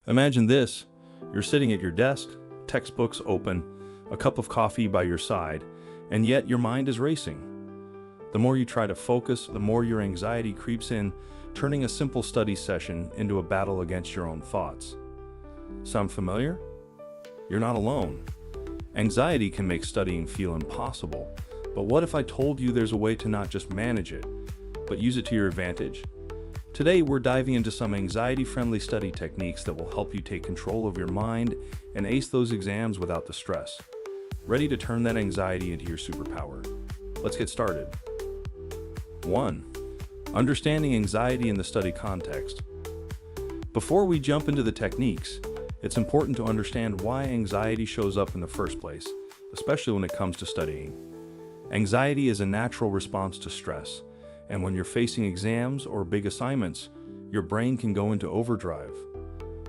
Imagine this. You're sitting at your desk, textbooks open, a cup of coffee by your side, and yet your mind is racing. The more you try to focus, the more your anxiety creeps in, turning a simple study session into a battle against your own thoughts. Sound familiar? You're not alone. Anxiety can make studying feel impossible, but what if I told you there's a way to not just manage it, but use it to your advantage? Today, we're diving into some anxiety-friendly study techniques that will help you take control of your mind and ace those exams without the stress. Ready to turn that anxiety into your superpower? Let's get started. 1. Understanding anxiety in the study context. Before we jump into the techniques, it's important to understand why anxiety shows up in the first place, especially when it comes to studying. Anxiety is a natural response to stress, and when you're facing exams or big assignments, your brain can go into overdrive.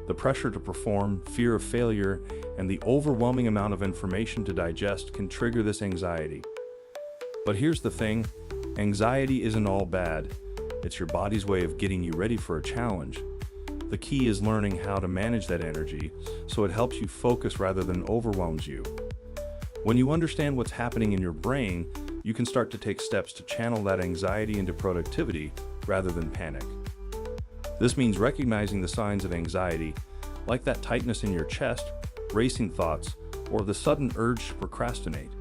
The pressure to perform, fear of failure, and the overwhelming amount of information to digest can trigger this anxiety. But here's the thing, anxiety isn't all bad. It's your body's way of getting you ready for a challenge. The key is learning how to manage that energy so it helps you focus rather than overwhelms you. When you understand what's happening in your brain, you can start to take steps to channel that anxiety into productivity rather than panic. This means recognizing the signs of anxiety, like that tightness in your chest, racing thoughts, or the sudden urge to procrastinate,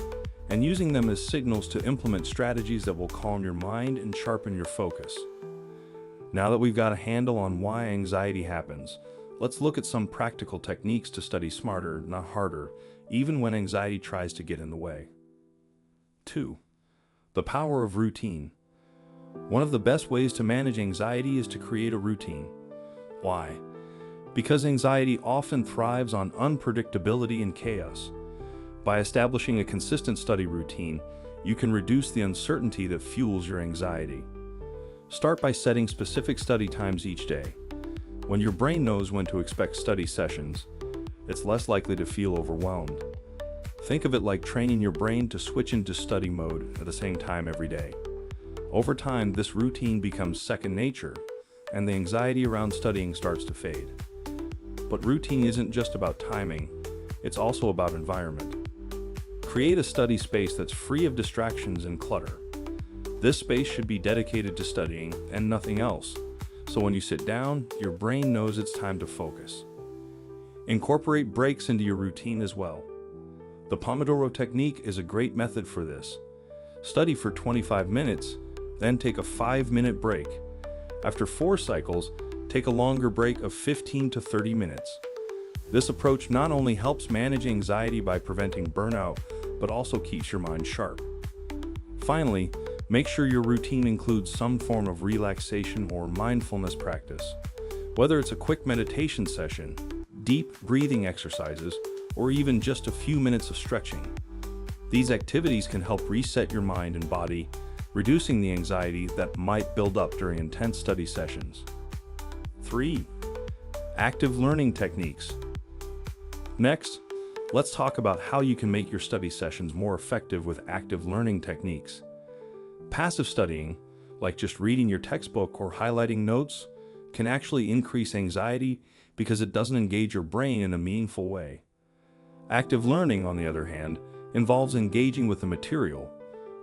and using them as signals to implement strategies that will calm your mind and sharpen your focus. Now that we've got a handle on why anxiety happens, let's look at some practical techniques to study smarter, not harder, even when anxiety tries to get in the way. 2. The power of routine. One of the best ways to manage anxiety is to create a routine. Why? Because anxiety often thrives on unpredictability and chaos. By establishing a consistent study routine, you can reduce the uncertainty that fuels your anxiety. Start by setting specific study times each day. When your brain knows when to expect study sessions, it's less likely to feel overwhelmed. Think of it like training your brain to switch into study mode at the same time every day. Over time, this routine becomes second nature, and the anxiety around studying starts to fade. But routine isn't just about timing, it's also about environment. Create a study space that's free of distractions and clutter. This space should be dedicated to studying and nothing else, so when you sit down, your brain knows it's time to focus. Incorporate breaks into your routine as well. The Pomodoro technique is a great method for this. Study for 25 minutes, then take a 5-minute break. After 4 cycles, take a longer break of 15 to 30 minutes. This approach not only helps manage anxiety by preventing burnout, but also keeps your mind sharp. Finally, make sure your routine includes some form of relaxation or mindfulness practice. Whether it's a quick meditation session, deep breathing exercises, or even just a few minutes of stretching. These activities can help reset your mind and body, reducing the anxiety that might build up during intense study sessions. 3. Active learning techniques. Next, let's talk about how you can make your study sessions more effective with active learning techniques. Passive studying, like just reading your textbook or highlighting notes, can actually increase anxiety because it doesn't engage your brain in a meaningful way. Active learning, on the other hand, involves engaging with the material,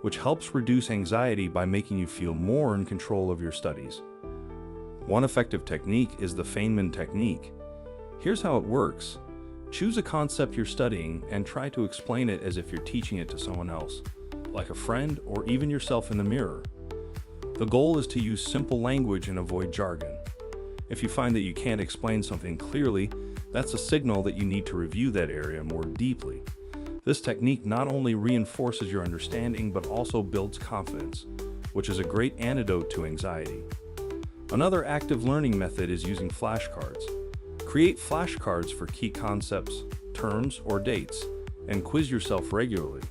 which helps reduce anxiety by making you feel more in control of your studies. One effective technique is the Feynman technique. Here's how it works. Choose a concept you're studying and try to explain it as if you're teaching it to someone else, like a friend or even yourself in the mirror. The goal is to use simple language and avoid jargon. If you find that you can't explain something clearly, that's a signal that you need to review that area more deeply. This technique not only reinforces your understanding but also builds confidence, which is a great antidote to anxiety. Another active learning method is using flashcards. Create flashcards for key concepts, terms, or dates, and quiz yourself regularly.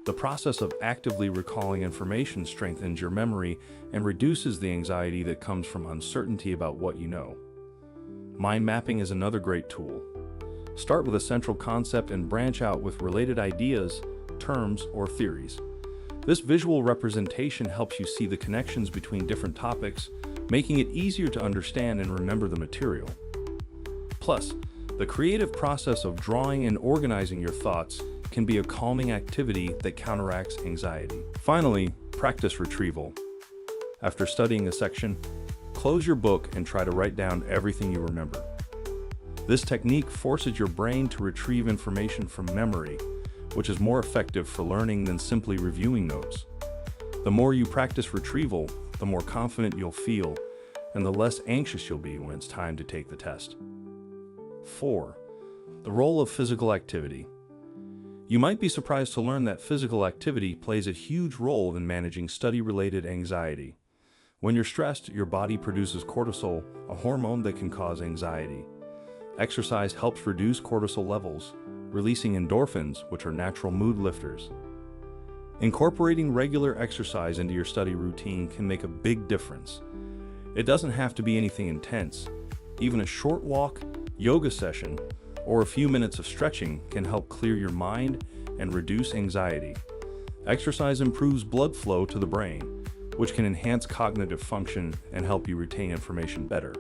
The process of actively recalling information strengthens your memory and reduces the anxiety that comes from uncertainty about what you know. Mind mapping is another great tool. Start with a central concept and branch out with related ideas, terms, or theories. This visual representation helps you see the connections between different topics, making it easier to understand and remember the material. Plus, the creative process of drawing and organizing your thoughts can be a calming activity that counteracts anxiety. Finally, practice retrieval. After studying a section, close your book and try to write down everything you remember. This technique forces your brain to retrieve information from memory, which is more effective for learning than simply reviewing notes. The more you practice retrieval, the more confident you'll feel, and the less anxious you'll be when it's time to take the test. 4. The role of physical activity. You might be surprised to learn that physical activity plays a huge role in managing study-related anxiety. When you're stressed, your body produces cortisol, a hormone that can cause anxiety. Exercise helps reduce cortisol levels, releasing endorphins, which are natural mood lifters. Incorporating regular exercise into your study routine can make a big difference. It doesn't have to be anything intense. Even a short walk, yoga session, or a few minutes of stretching can help clear your mind and reduce anxiety. Exercise improves blood flow to the brain, which can enhance cognitive function and help you retain information better.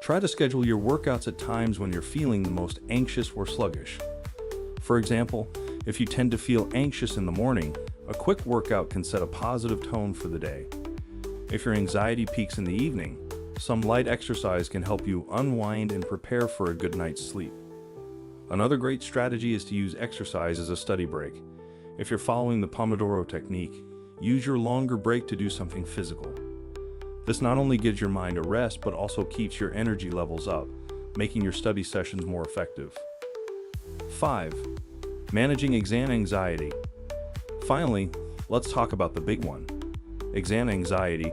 Try to schedule your workouts at times when you're feeling the most anxious or sluggish. For example, if you tend to feel anxious in the morning, a quick workout can set a positive tone for the day. If your anxiety peaks in the evening, some light exercise can help you unwind and prepare for a good night's sleep. Another great strategy is to use exercise as a study break. If you're following the Pomodoro technique, use your longer break to do something physical. This not only gives your mind a rest, but also keeps your energy levels up, making your study sessions more effective. 5. Managing exam anxiety. Finally, let's talk about the big one. Exam anxiety.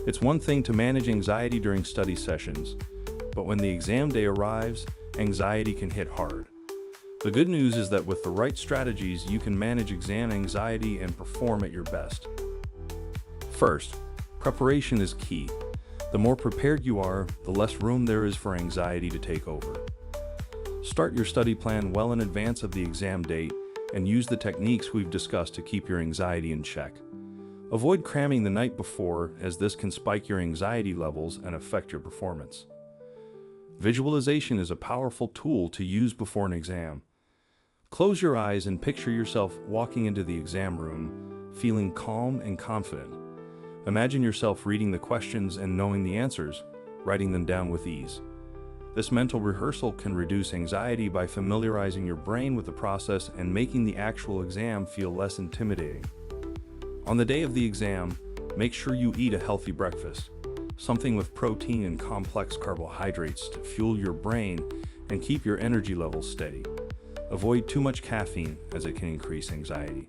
It's one thing to manage anxiety during study sessions, but when the exam day arrives, anxiety can hit hard. The good news is that with the right strategies, you can manage exam anxiety and perform at your best. First, preparation is key. The more prepared you are, the less room there is for anxiety to take over. Start your study plan well in advance of the exam date and use the techniques we've discussed to keep your anxiety in check. Avoid cramming the night before, as this can spike your anxiety levels and affect your performance. Visualization is a powerful tool to use before an exam. Close your eyes and picture yourself walking into the exam room, feeling calm and confident. Imagine yourself reading the questions and knowing the answers, writing them down with ease. This mental rehearsal can reduce anxiety by familiarizing your brain with the process and making the actual exam feel less intimidating. On the day of the exam, make sure you eat a healthy breakfast, something with protein and complex carbohydrates to fuel your brain and keep your energy levels steady. Avoid too much caffeine, as it can increase anxiety.